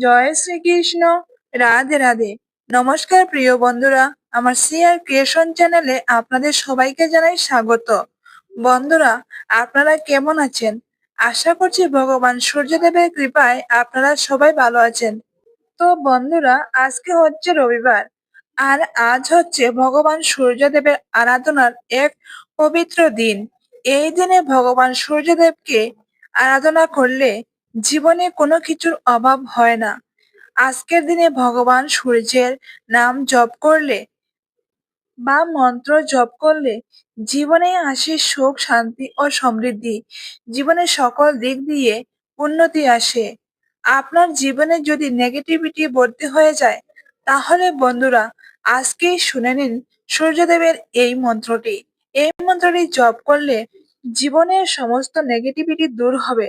জয় শ্রীকৃষ্ণ। রাধে রাধে। নমস্কার প্রিয় বন্ধুরা, আমার সিআর ক্রিয়েশন চ্যানেলে আপনাদের সবাইকে জানাই স্বাগত। বন্ধুরা, আপনারা কেমন আছেন? আশা করছি ভগবান সূর্যদেবের কৃপায় আপনারা সবাই ভালো আছেন। তো বন্ধুরা, আজকে হচ্ছে রবিবার, আর আজ হচ্ছে ভগবান সূর্যদেবের আরাধনার এক পবিত্র দিন। এই দিনে ভগবান সূর্যদেবকে আরাধনা করলে জীবনে কোনো কিছুর অভাব হয় না। আজকের দিনে ভগবান সূর্যের নাম জপ করলে বা মন্ত্র জপ করলে জীবনে আসে সুখ, শান্তি ও সমৃদ্ধি। জীবনের সকল দিক দিয়ে উন্নতি আসে। আপনার জীবনে যদি নেগেটিভিটি ভর্তি হয়ে যায়, তাহলে বন্ধুরা আজকেই শুনে নিন সূর্যদেবের এই মন্ত্রটি। এই মন্ত্রটি জপ করলে জীবনের সমস্ত নেগেটিভিটি দূর হবে,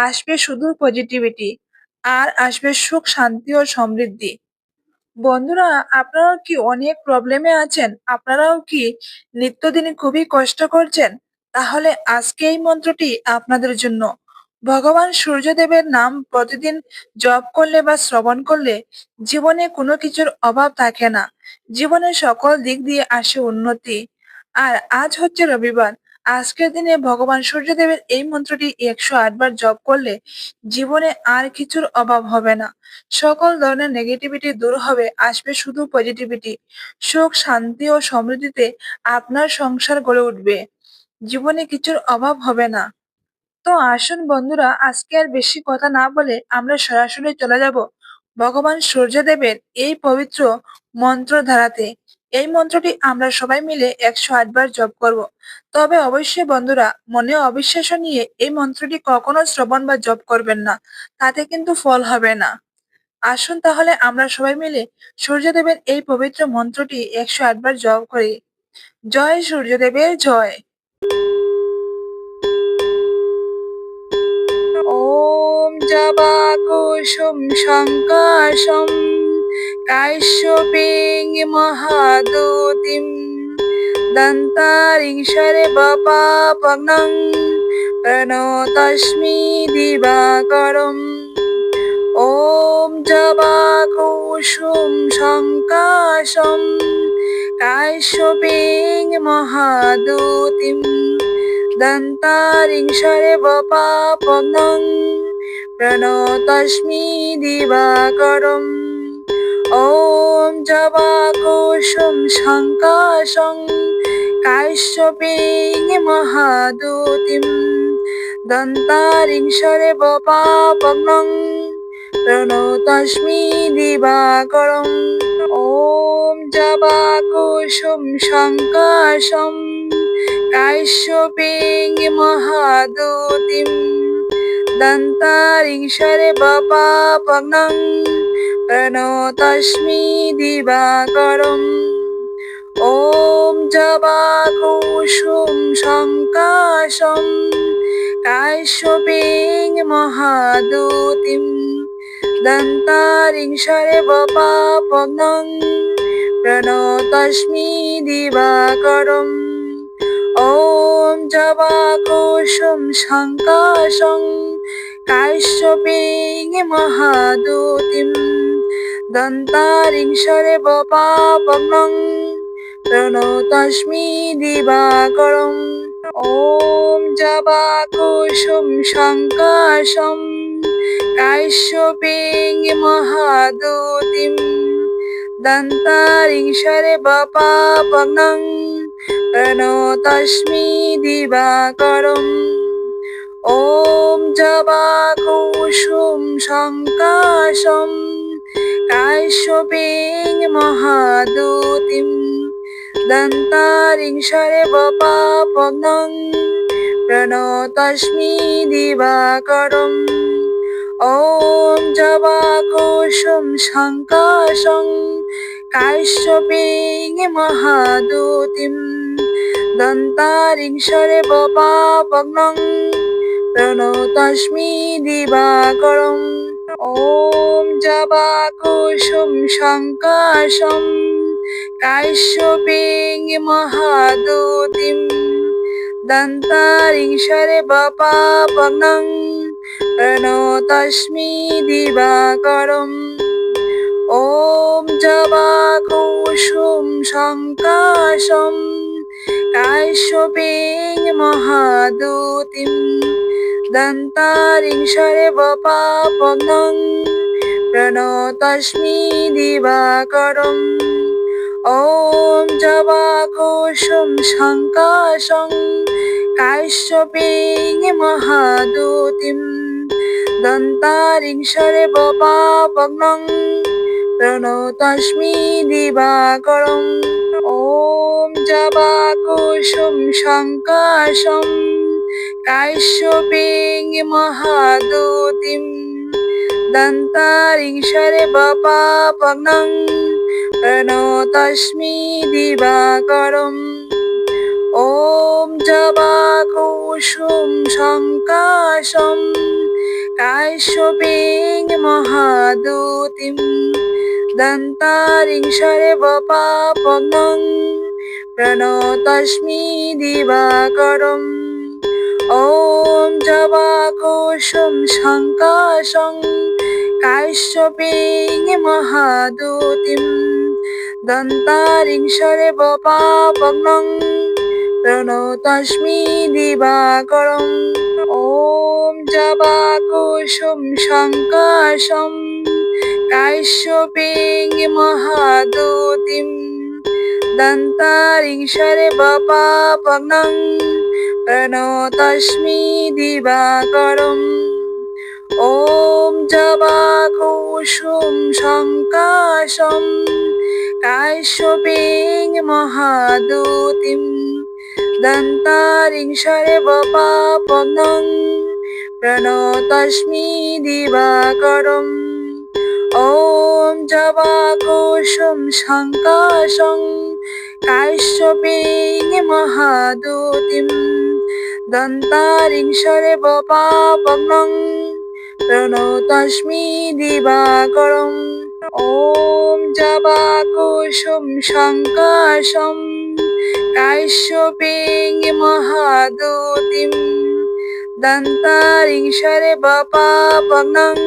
আসবে শুধু পজিটিভিটি, আর আসবে সুখ, শান্তি ও সমৃদ্ধি। বন্ধুরা, আপনারাও কি অনেক প্রবলেমে আছেন? আপনারাও কি নিত্যদিনে খুবই কষ্ট করছেন? তাহলে আজকে এই মন্ত্রটি আপনাদের জন্য। ভগবান সূর্যদেবের নাম প্রতিদিন জপ করলে বা শ্রবণ করলে জীবনে কোনো কিছুর অভাব থাকে না। জীবনের সকল দিক দিয়ে আসে উন্নতি। আর আজ হচ্ছে রবিবার। আজকের দিনে ভগবান সূর্যদেবের এই মন্ত্রটি 108 বার জপ করলে জীবনে আর কিছুর অভাব হবে না। সকল ধরনের নেগেটিভিটি দূর হবে, আসবে শুধু পজিটিভিটি। সুখ, শান্তি ও সমৃদ্ধিতে আপনার সংসার গড়ে উঠবে। জীবনে কিছুর অভাব হবে না। তো আসুন বন্ধুরা, আজকে আর বেশি কথা না বলে আমরা সরাসরি চলে যাব ভগবান সূর্যদেবের এই পবিত্র মন্ত্রধারাতে। এই মন্ত্রটি আমরা সবাই মিলে 108 বার জপ করব। তবে অবশ্যই বন্ধুরা, মনে অবিশ্বাস নিয়ে এই মন্ত্রটি কখনো শ্রবণ বা জপ করবেন না, তাতে কিন্তু ফল হবে না। আসুন তাহলে আমরা সবাই মিলে সূর্যদেবের এই পবিত্র মন্ত্রটি 108 বার জপ করি। জয় সূর্যদেবের জয়। ওম জবা কুসুম শঙ্কাশম কাশ্যপিং মহাদুতিম দন্তারিং শরবপাপং প্রণতস্মি দিবাকরম। ওম জবা কুসুম শঙ্কাশম কাশ্যপিং মহাদুতিম দন্তারিং শরবপাপং প্রণতস্মি দিবাকরম। ওম জবা কুসুম শঙ্কাশং কাশ্যপিং মহাদুতিম দন্তারিং শরবপাপং প্রণতস্মি দিবাকরম। ওম জবা কুসুম শঙ্কাশং কাশ্যপিং মহাদুতিম দন্তারিং শরবপাপং প্রণতস্মি দিবাকরম। ওম জবা কুসুম শঙ্কাশং কাশ্যপিং মহাদুতিম দন্তারিং শরবপাপং প্রণতস্মি দিবাকরম। ওম জবা কুসুম শঙ্কাশং কাশ্যপিং মহাদুতিম দন্তারিং শরবপাপং প্রণতস্মি দিবাকরম। ওম জবা কুসুম শঙ্কাশং কাশ্যপিং মহাদুতিম দন্তারিং শরবপাপং প্রণতস্মি দিবাকরম। ওম জবা কুসুম শঙ্কাশং কাশ্যপিং মহাদুতিম দন্তারিং শরবপাপং প্রণতস্মি দিবাকরম। ওম জবা কুসুম শঙ্কাশং কাশ্যপিং মহাদুতিম দন্তারিং শরবপাপং প্রণতস্মি দিবাকরম। ওম জবা কুসুম শঙ্কাশং কাশ্যপিং মহাদুতিম দন্তারিং শরবপাপং प्रणतोऽस्मि दिवाकरम् ॐ जवाकुसुम शङ्काशं काश्यपीं महादूतिं दन्तारिं शर्वपापनं प्रणतोऽस्मि दिवाकरम् ॐ जवाकुसुम शङ्काशं काश्यपीं महादूतिं दन्तारिं शर्वपापनं प्रणतोऽस्मि दिवाकरम् ॐ जवाकुसुम शङ्काशं काश्यपीं महादूतिं दन्तारिं शर्वपापनं प्रणतोऽस्मि दिवाकरम् ॐ जवाकुसुम शङ्काशं काश्यपीं महादूतिं दन्तारिं शर्वपापनं प्रणतोऽस्मि दिवाकरम् ॐ जवाकुसुम शङ्काशं काश्यपीं महादूतिं दन्तारिं शर्वपापनं प्रणतोऽस्मि दिवाकरम् ॐ जवाकुसुम शङ्काशं काश्यपीं महादूतिं दन्तारिं शर्वपापनं प्रणतोऽस्मि दिवाकरम् ॐ जवाकुसुम शङ्काशं काश्यपीं महादूतिं दन्तारिं शर्वपापनं प्रणतोऽस्मि दिवाकरम् ॐ जवाकुसुम शङ्काशं काश्यपीं महादूतिं दन्तारिं शर्वपापनं प्रणतोऽस्मि दिवाकरम् ॐ जवाकुसुम शङ्काशं काश्यपीं महादूतिं दन्तारिं शर्वपापनं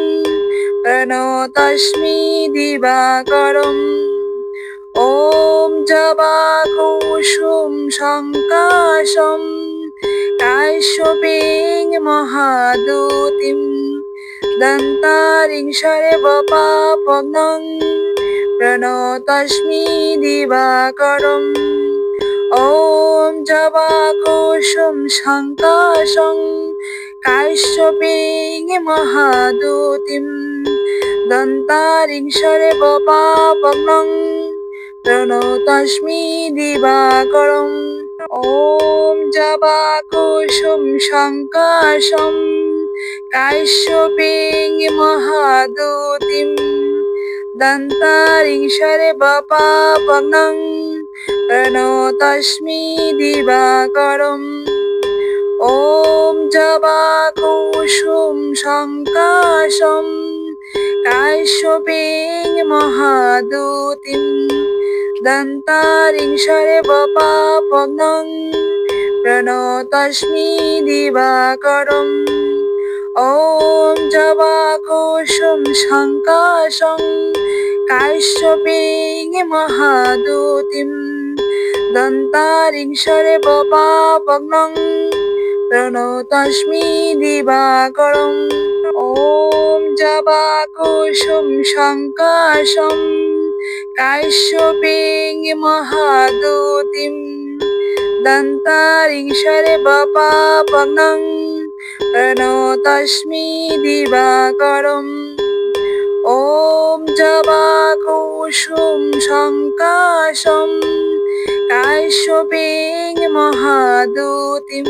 प्रणतोऽस्मि दिवाकरम् ॐ जवाकुसुम शङ्काशं काश्यपीं महादूतिं दन्तारिं शर्वपापनं प्रणतोऽस्मि दिवाकरम् ॐ जवाकुसुम शङ्काशं काश्यपीं महादूतिं दन्तारिं शर्वपापनं प्रणतोऽस्मि दिवाकरम् ॐ जवाकुसुम शङ्काशं काश्यपीं महादूतिं दन्तारिं शर्वपापनं प्रणतोऽस्मि दिवाकरम् ॐ जवाकुसुम शङ्काशं काश्यपीं महादूतिं दन्तारिं शर्वपापनं प्रणतोऽस्मि दिवाकरम् ॐ जवाकुसुम शङ्काशं काश्यपीं महादूतिं दन्तारिं शर्वपापनं प्रणतोऽस्मि दिवाकरम् ॐ जवाकुसुम शङ्काशं काश्यपीं महादूतिं दन्तारिं शर्वपापनं प्रणतोऽस्मि दिवाकरम् ॐ जवाकुसुम शङ्काशं काश्यपीं महादूतिं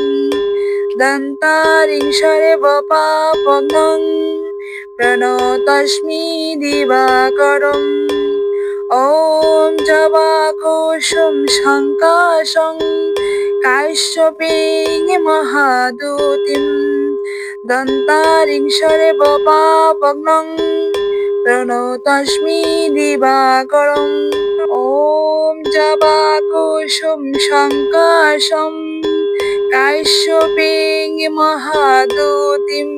दन्तारिं शर्वपापनं प्रणतोऽस्मि दिवाकरम् ॐ जवाकुसुम शङ्काशं काश्यपीं महादूतिं दन्तारिं शर्वपापनं प्रणतोऽस्मि दिवाकरम् ॐ जवाकुसुम शङ्काशं काश्यपीं महादूतिं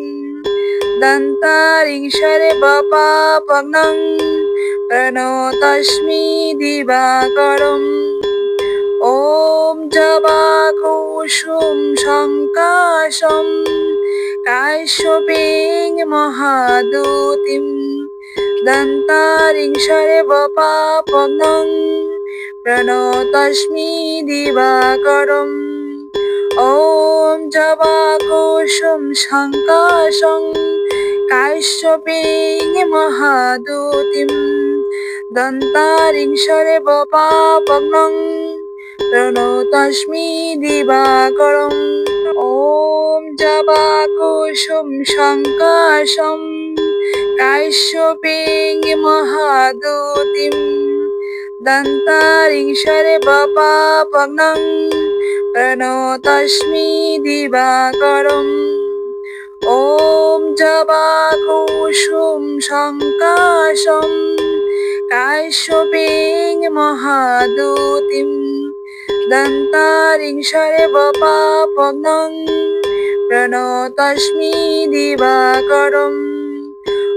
दन्तारिंशरे बपापनं प्रणतोऽस्मि दिवाकरम् ॐ जवाकुसुम शङ्काशं काश्यपीं महादूतिं दन्तारिंशरे बपापनं प्रणतोऽस्मि दिवाकरम् ॐ जवाकुसुम शङ्काशं काश्यपीं महादूतिं दन्तारिंशरे बपापनं प्रणतोऽस्मि दिवाकरम् ॐ जवाकुसुम शङ्काशं काश्यपीं महादूतिं दन्तारिंशरे बपापनं प्रणतोऽस्मि दिवाकरम् ॐ जवाकुसुम शङ्काशं काश्यपीं महादूतिं दन्तारिंशरे बपापनं प्रणतोऽस्मि दिवाकरम्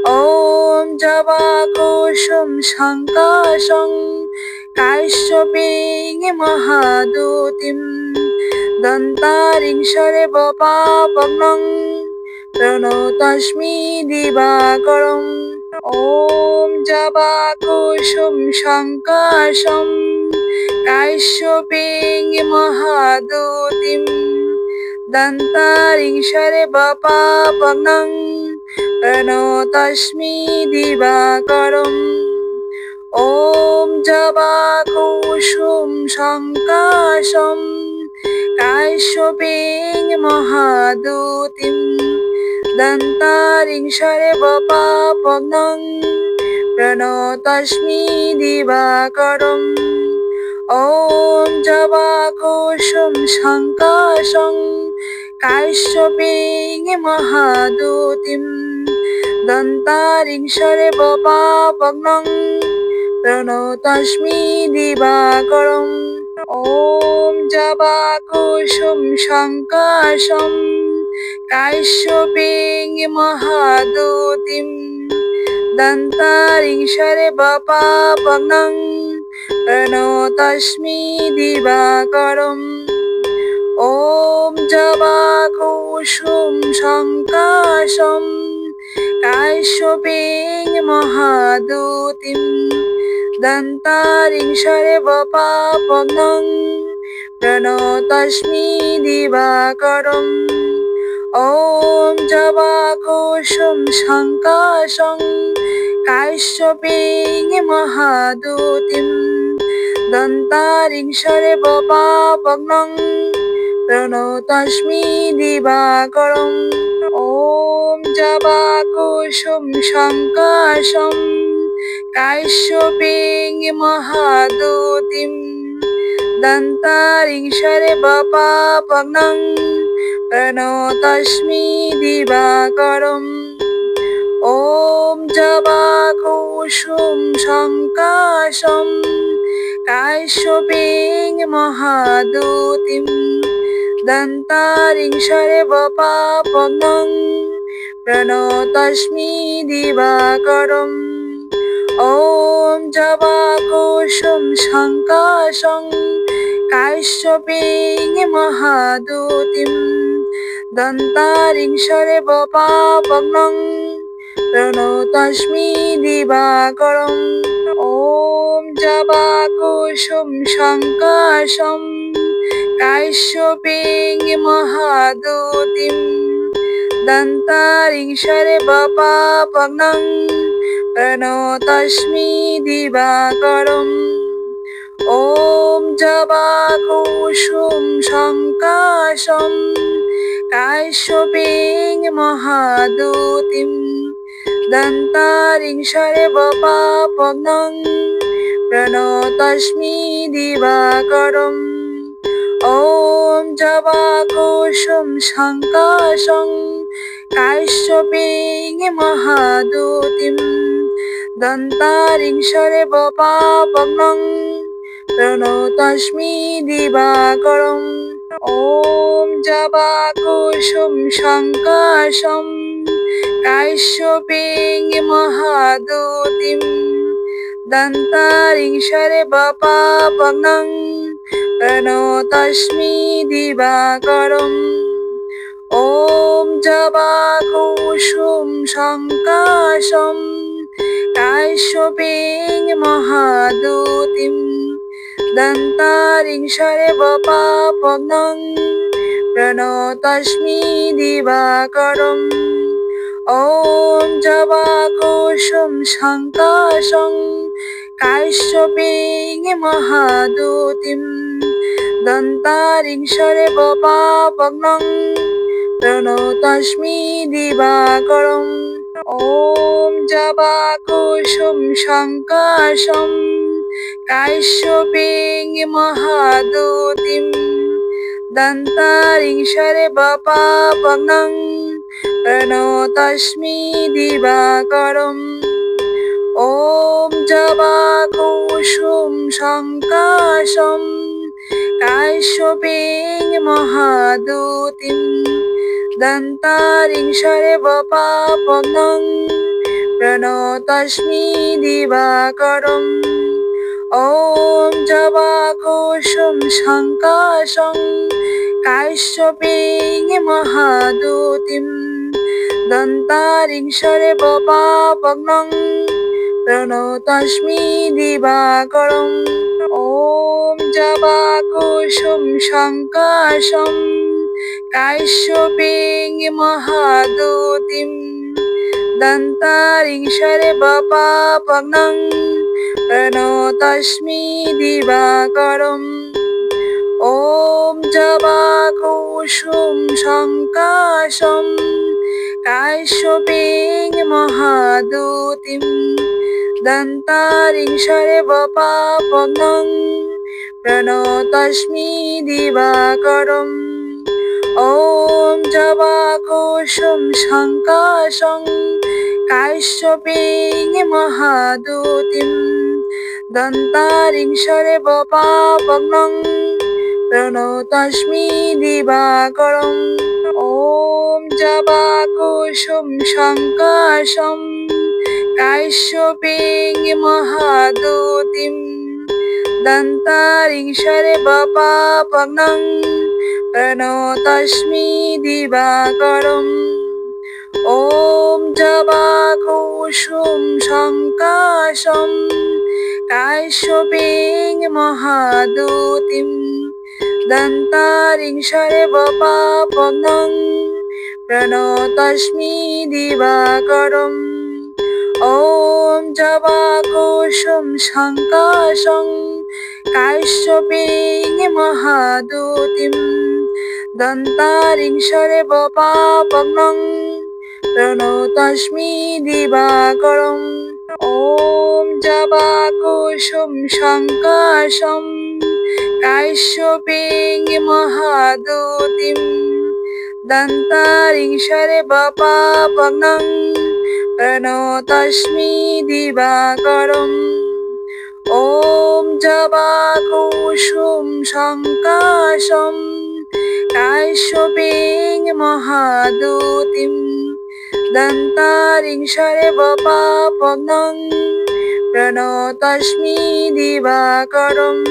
ॐ जवाकुसुम शङ्काशं काश्यपीं महादूतिं दन्तारिंशरे बपापनं प्रणतोऽस्मि दिवाकरम् ॐ जवाकुसुम शङ्काशं काश्यपीं महादूतिं दन्तारिंशरे बपापनं प्रणतोऽस्मि दिवाकरम् ॐ जवाकुसुम शङ्काशं काश्यपीं महादूतिं दन्तारिंशरे बपापनं प्रणतोऽस्मि दिवाकरम् ॐ जवाकुसुम शङ्काशं काश्यपीं महादूतिं दन्तारिंशरे बपापनं प्रणतोऽस्मि दिवाकरम् ॐ जवाकुसुम शङ्काशं काश्यपीं महादूतिं दन्तारिंशरे बपापनं प्रणतोऽस्मि दिवाकरम् ॐ जवाकुसुम शङ्काशं काश्यपीं महादूतिं दन्तारिंशरे बपापनं प्रणतोऽस्मि दिवाकरम् ॐ जवाकुसुम शङ्काशं काश्यपीं महादूतिं दन्तारिंशरे बपापनं प्रणतोऽस्मि दिवाकरम् ॐ जवाकुसुम शङ्काशं काश्यपीं महादूतिं दन्तारिंशरे बपापनं प्रणतोऽस्मि दिवाकरम् ॐ जवाकुसुम शङ्काशं काश्यपीं महादूतिं दन्तारिंशरे बपापनं प्रणतोऽस्मि दिवाकरम् ॐ जवाकुसुम शङ्काशं काश्यपीं महादूतिं दन्तारिंशरे बपापनं प्रणतोऽस्मि दिवाकरम् ॐ जवाकुसुम शङ्काशं काश्यपीं महादूतिं दन्तारिंशरे बपापनं प्रणतोऽस्मि दिवाकरम् ॐ जवाकुसुम शङ्काशं काश्यपीं महादूतिं दन्तारिंशरे बपापनं प्रणतोऽस्मि दिवाकरम् ॐ जवाकुसुम शङ्काशं काश्यपीं महादूतिं दन्तारिंशरे बपापनं प्रणतोऽस्मि दिवाकरम् ॐ जवाकुसुम शङ्काशं काश्यपीं महादूतीं दन्तारिं शरवपापनं प्रणतोऽस्मि दिवाकरम् ॐ जवाकुसुम शङ्काशं काश्यपीं महादूतीं दन्तारिं शरवपापनं प्रणतोऽस्मि दिवाकरम् ॐ जवाकुसुम शङ्काशं काश्यपीं महादूतीं दन्तारिं शरवपापनं प्रणतोऽस्मि दिवाकरम् ॐ जवाकुसुम शङ्काशं काश्यपीं महादूतीं दन्तारिं शरवपापनं प्रणतोऽस्मि दिवाकरम् ॐ जवाकुसुम शङ्काशं काश्यपीं महादूतीं दन्तारिं शरवपापनं प्रणतोऽस्मि दिवाकरम् ॐ जवाकुसुम शङ्काशं काश्यपीं महादूतीं दन्तारिं शरवपापनं प्रणतोऽस्मि दिवाकरम् ॐ जवाकुसुम शङ्काशं काश्यपीं महादूतीं दन्तारिं शरवपापनं प्रणतोऽस्मि दिवाकरम् ॐ जवाकुसुम शङ्काशं काश्यपीं महादूतीं दन्तारिं शरवपापनं प्रणतोऽस्मि दिवाकरम् ॐ जवाकुसुम शङ्काशं काश्यपीं महादूतीं दन्तारिं शरवपापनं प्रणतोऽस्मि दिवाकरम् ॐ जवाकुसुम शङ्काशं काश्यपीं महादूतीं दन्तारिं शरवपापनं प्रणतोऽस्मि दिवाकरम् ॐ जवाकुसुम शङ्काशं काश्यपीं महादूतीं दन्तारिं शरवपापनं प्रणतोऽस्मि दिवाकरम् ॐ जवाकुसुम शङ्काशं काश्यपीं महादूतीं दन्तारिं शरवपापनं प्रणतोऽस्मि दिवाकरम् ॐ जवाकुसुम शङ्काशं काश्यपीं महादूतीं दन्तारिं शरवपापनं प्रणतोऽस्मि दिवाकरम् ॐ जवाकुसुम शङ्काशं काश्यपीं महादूतीं दन्तारिं शरवपापनं प्रणतोऽस्मि दिवाकरम्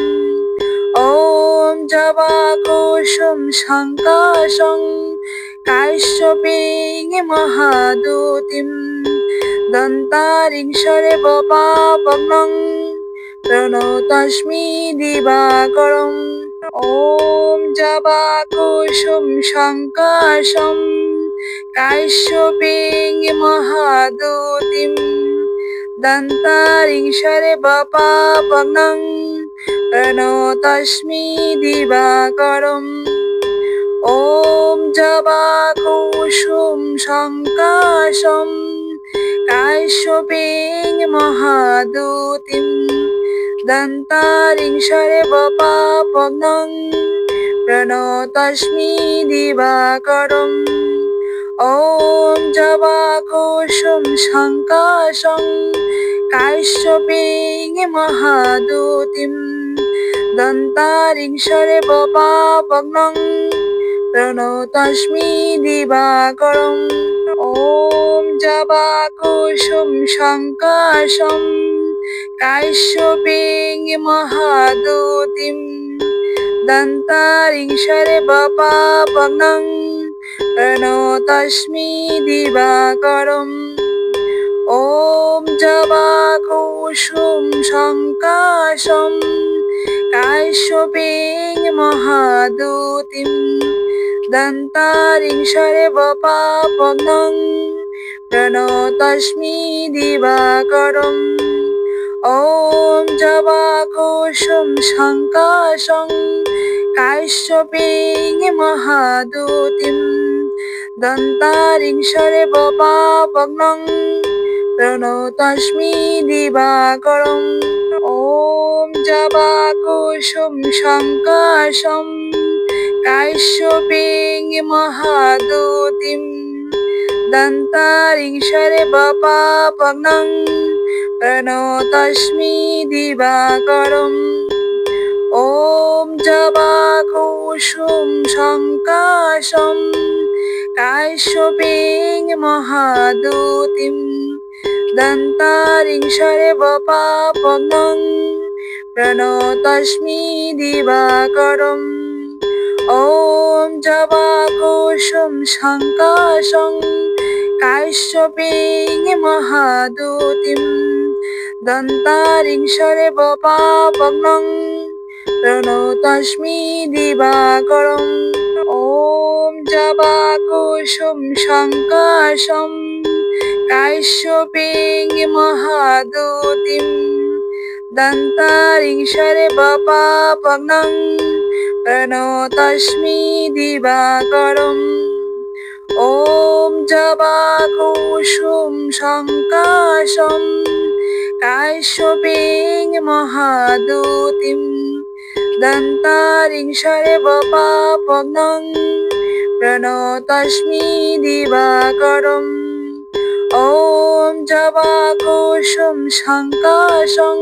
ॐ जवाकुसुम शङ्काशं काश्यपीं महादूतीं दन्तारिं शरवपापनं प्रणतोऽस्मि दिवाकरम् ॐ जवाकुसुम शङ्काशं काश्यपीं महादूतीं दन्तारिं शरवपापनं प्रणतोऽस्मि दिवाकरम् ॐ जवाकुसुम शङ्काशं काश्यपीं महादूतीं दन्तारिं शरवपापनं प्रणतोऽस्मि दिवाकरम् ॐ जवाकुसुम शङ्काशं काश्यपीं महादूतीं दन्तारिं शरवपापनं প্রণতস্মি দিবাকরম। ওম জবাকুসুম শঙ্কাশম কাশ্যপেং মহাদুতিম দন্তারিংশরে বপাপগ্নং প্রণতস্মি দিবাকরম। ওম জবাকুসুম শঙ্কাশম কাশ্যপেং মহাদুতিম দন্তারিংশরে বপাপগ্নং প্রণতস্মি দিবাকরম। ওম জবাকুসুম শঙ্কাশং কাশ্যপেং মহাদুতিম দন্তারিংশরে বপাপগ্নং প্রণতস্মি দিবাকরম। ওম জবাকুসুম শঙ্কাশম কাশ্যপেং মহাদুতিম দন্তারিংশরে বপাপগ্নং প্রণতস্মি দিবাকরম। ওম জবাকুসুম শঙ্কাশম কাশ্যপেং মহাদুতিম দন্তারিংশরে বপাপগ্নং প্রণতস্মি দিবাকরম। ওম জবাকুসুম শঙ্কাশং কাশ্যপেং মহাদুতিম দন্তারিংশরে বপাপগ্নং প্রণতস্মি দিবাকরম। ওম জবাকুসুম শঙ্কাশম কাশ্যপেং মহাদুতিম দন্তারিংশরে বপাপগ্নং প্রণতস্মি দিবাকরম। ওম জবাকুসুম শঙ্কাশম কাশ্যপেং মহাদুতিম দন্তারিংশরে বপাপগ্নং প্রণতস্মি দিবাকরম। ওম জবাকুসুম শঙ্কাশং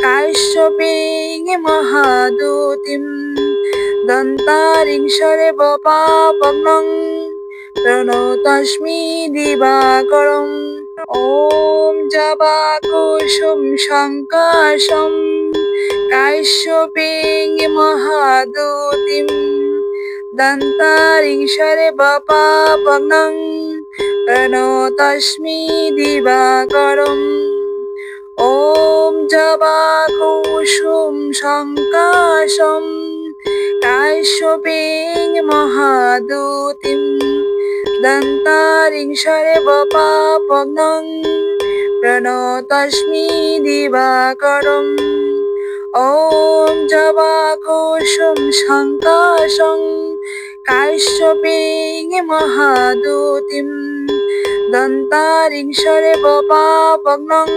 কাশ্যপেং মহাদুতিম দন্তারিংশরে বপাপগ্নং প্রণতস্মি দিবাকরম। ওম জবাকুসুম শঙ্কাশম কাশ্যপেং মহাদুতিম দন্তারিংশরে বপাপগ্নং প্রণতস্মি দিবাকরম। ওম জবাকুসুম শঙ্কাশম কাশ্যপেং মহাদুতিম দন্তারিংশরে বপাপগ্নং প্রণতস্মি দিবাকরম। ওম জবাকুসুম শঙ্কাশং কাশ্যপেং মহাদুতিম দন্তারিংশরে বপাপগ্নং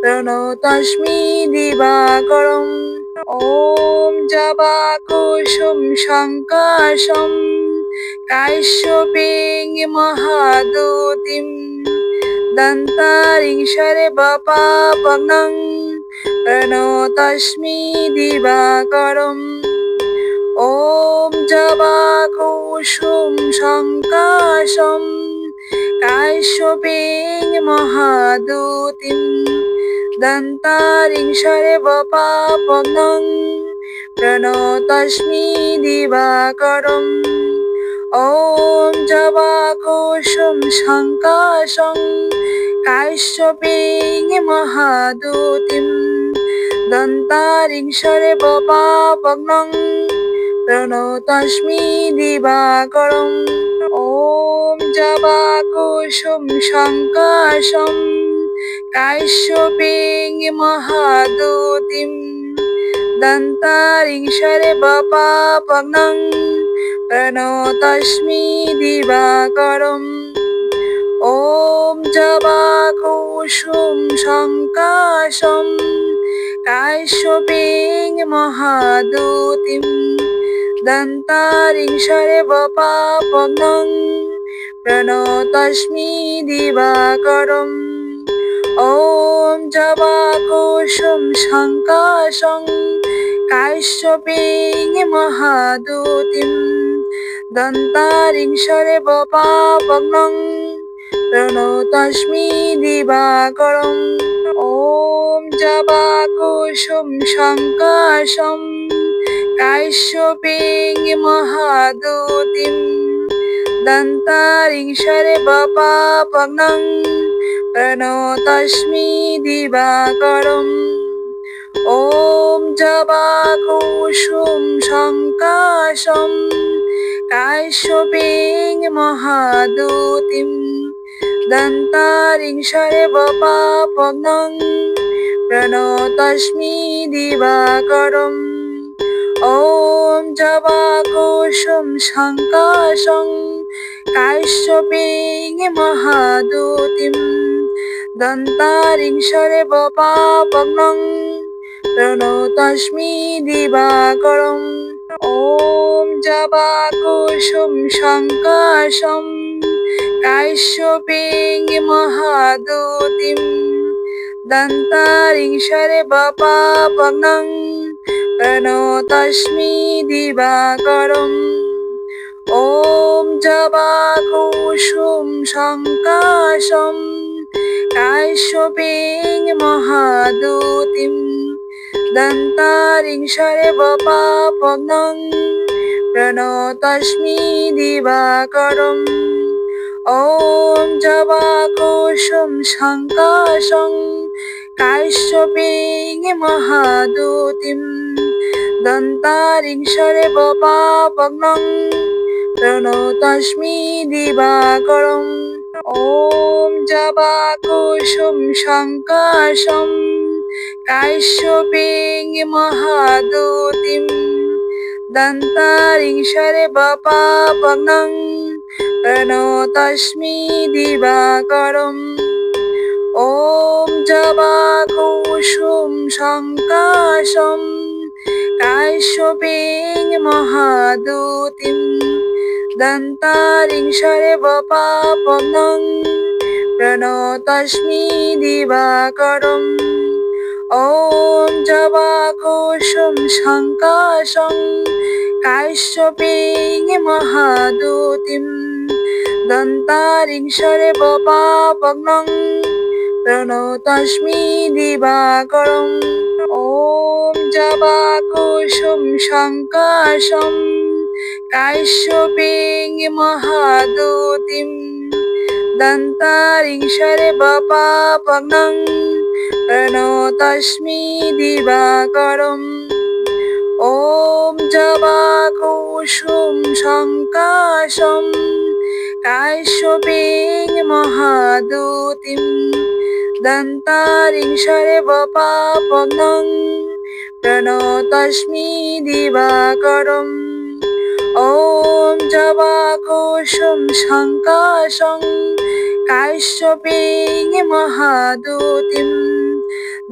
প্রণতস্মি দিবাকরম। ওম জবাকুসুম শঙ্কাশম কাশ্যপেং মহাদুতিম দন্তারিংশরে বপাপগ্নং প্রণতস্মি দিবাকরম। ওম জবাকুসুম শঙ্কাশম কাশ্যপেং মহাদুতিম দন্তারিংশরে বপাপগ্নং প্রণতস্মি দিবাকরম। ওম জবাকুসুম শঙ্কাশং কাশ্যপেং মহাদুতিম দন্তারিংশরে বপাপগ্নং প্রণতস্মি দিবাকরম। ওম জবাকুসুম শঙ্কাশম কাশ্যপেং মহাদুতিম দন্তারিংশরে বপাপগ্নং প্রণতস্মি দিবাকরম। ওম জবাকুসুম শঙ্কাশম কাশ্যপেং মহাদুতিম দন্তারিংশরে বপাপগ্নং প্রণতস্মি দিবাকরম। ওম জবাকুসুম শঙ্কাশং কাশ্যপীং মহাদুতিম দন্তারিংসরে বপাপগ্নং প্রণতস্মি দিবাকরম। ওম জবাকুসুম শঙ্কাশম কাশ্যপীং মহাদুতিম দন্তারিংসরে বপাপগ্নং প্রণতস্মি দিবাকরম। ওম জবাকুসুম শঙ্কাশম কাশ্যপীং মহাদুতিম দন্তারিংসরে বপাপগ্নং প্রণতস্মি দিবাকরম। ওম জবাকুসুম শঙ্কাশং কাশ্যপীং মহাদুতিম দন্তারিংসরে বপাপগ্নং প্রণতস্মি দিবাকরম। ওম জবাকুসুম শঙ্কাশম কাশ্যপীং মহাদুতিম দন্তারিংসরে বপাপগ্নং প্রণতস্মি দিবাকরম। ওম জবাকুসুম শঙ্কাশম কাশ্যপীং মহাদুতিম দন্তারিংসরে বপাপগ্নং প্রণতস্মি দিবাকরম। ওম জবাকুসুম শঙ্কাশং কাশ্যপীং মহাদুতিম দন্তারিংসরে বপাপগ্নং প্রণতস্মি দিবাকরম। ওম জবাকুসুম শঙ্কাশম কাশ্যপীং মহাদুতিম দন্তারিংসরে বপাপগ্নং প্রণতস্মি দিবাকরম। ওম জবাকুসুম শঙ্কাশম কাশ্যপীং মহাদুতিম দন্তারিংসরে বপাপগ্নং প্রণতস্মি দিবাকরম। ওম জবাকুসুম শঙ্কাশং কাশ্যপীং মহাদুতিম দন্তারিংসরে বপাপগ্নং প্রণতস্মি দিবাকরম। ওম জবাকুসুম শঙ্কাশম কাশ্যপীং মহাদুতিম দন্তারিংসরে বপাপগ্নং প্রণতস্মি দিবাকরম। ওম জবাকুসুম শঙ্কাশম কাশ্যপীং মহাদুতিম দন্তারিংসরে বপাপগ্নং প্রণতস্মি দিবাকরম। ওম জবাকুসুম শঙ্কাশং কাশ্যপীং মহাদুতিম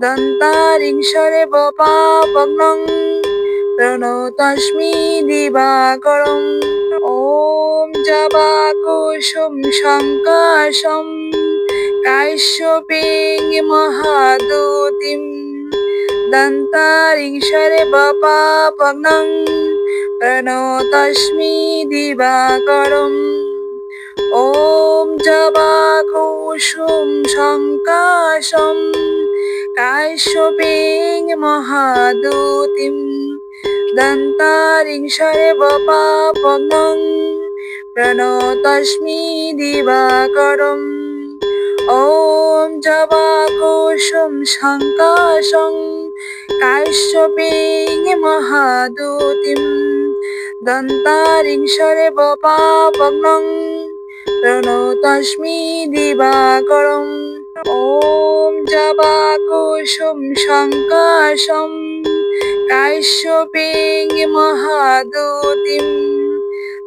দন্তারিংসরে বপাপগ্নং প্রণতস্মি দিবাকরম। ওম জবাকুসুম শঙ্কাশম কাশ্যপীং মহাদুতিম দন্তারিংসরে বপাপগ্নং প্রণতস্মি দিবাকরম। ওম জবাকুসুম শঙ্কাশম কাশ্যপীং মহাদুতিম দন্তারিংসরে বপাপগ্নং প্রণতস্মি দিবাকরম। ওম জবাকুসুম শঙ্কাশং কাশ্যপীং মহাদুতিম দন্তারিংসরে বপাপগ্নং প্রণতস্মি দিবাকরম। ওম জবাকুসুম শঙ্কাশম কাশ্যপীং মহাদুতিম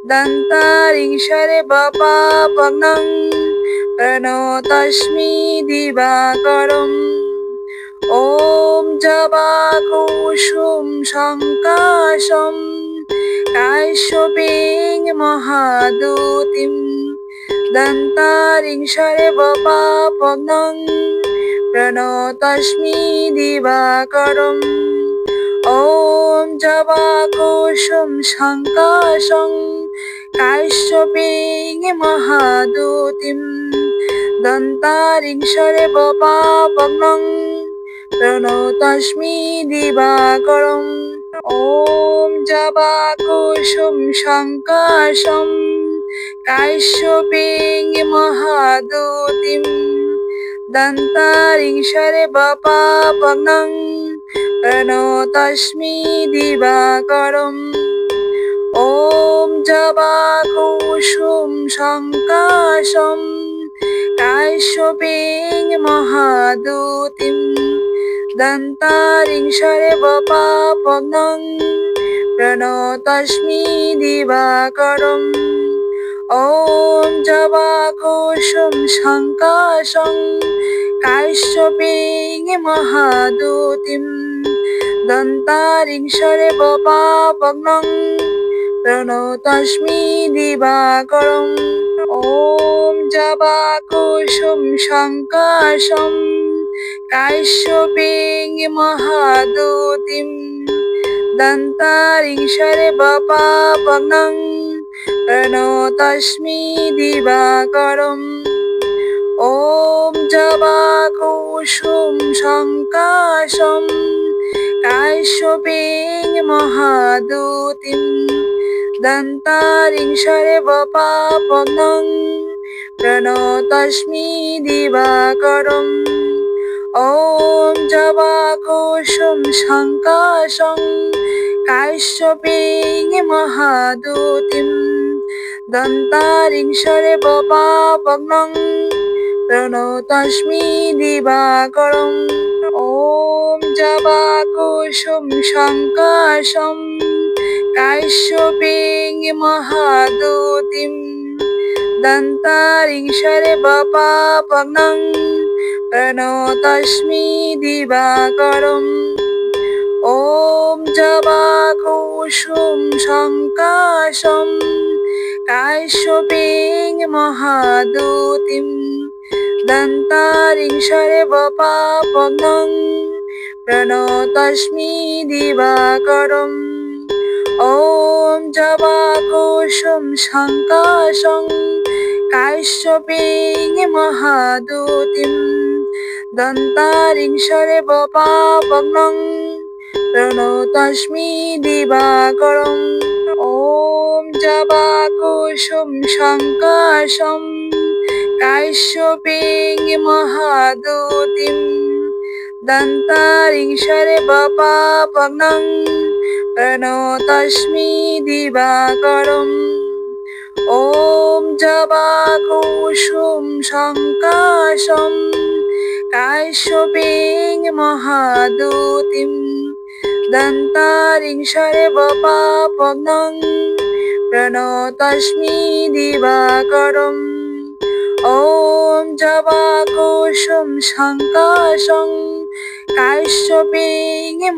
দন্তারিংসরে বপাপগ্নং প্রণতস্মি দিবাকরম। ওম জবাকুসুম শঙ্কাশম কাশ্যপীং মহাদুতিম দন্তারিংসরে বপাপগ্নং প্রণতস্মি দিবাকরম। ॐ जवाकुसुम शङ्काशं काश्यपीं महादूतिं दन्तारिं शरवपापग्नं प्रणतोऽस्मि दिवाकरम् ॐ जवाकुसुम शङ्काशं काश्यपीं महादूतिं दन्तारिं शरवपापग्नं प्रणतोऽस्मि दिवाकरम् ॐ जवाकुसुम शङ्काशं काश्यपीं महादूतिं दन्तारिं शरवपापग्नं प्रणतोऽस्मि दिवाकरम् ॐ जवाकुसुम शङ्काशं काश्यपीं महादूतिं दन्तारिं शरवपापग्नं प्रणतोऽस्मि दिवाकरम् ॐ जवाकुसुम शङ्काशं काश्यपीं महादूतिं दन्तारिं शरवपापग्नं प्रणतोऽस्मि दिवाकरम् ॐ जवाकुसुम शङ्काशं काश्यपीं महादूतिं दन्तारिं शरवपापग्नं प्रणतोऽस्मि दिवाकरम् ॐ जवाकुसुम शङ्काशं काश्यपीं महादूतिं दन्तारिं शरवपापग्नं प्रणतोऽस्मि दिवाकरम् ॐ जवाकुसुम शङ्काशं काश्यपीं महादूतिं दन्तारिं शरवपापग्नं प्रणतोऽस्मि दिवाकरम् ॐ जवाकुसुम शङ्काशं काश्यपीं महादूतिं दन्तारिं शरवपापग्नं प्रणतोऽस्मि दिवाकरम् ॐ जवाकुसुम शङ्काशं काश्यपीं महादूतिं दन्तारिं शरवपापग्नं प्रणतोऽस्मि दिवाकरम् ॐ जवाकुसुम शङ्काशं काश्यपीं महादूतिं दन्तारिं शरवपापग्नं प्रणतोऽस्मि दिवाकरम् ॐ जवाकुसुम शङ्काशं काश्यपीं महादूतिं दन्तारिं शरवपापग्नं प्रणतोऽस्मि दिवाकरम् ॐ जवाकुसुम शङ्काशं काश्यपीं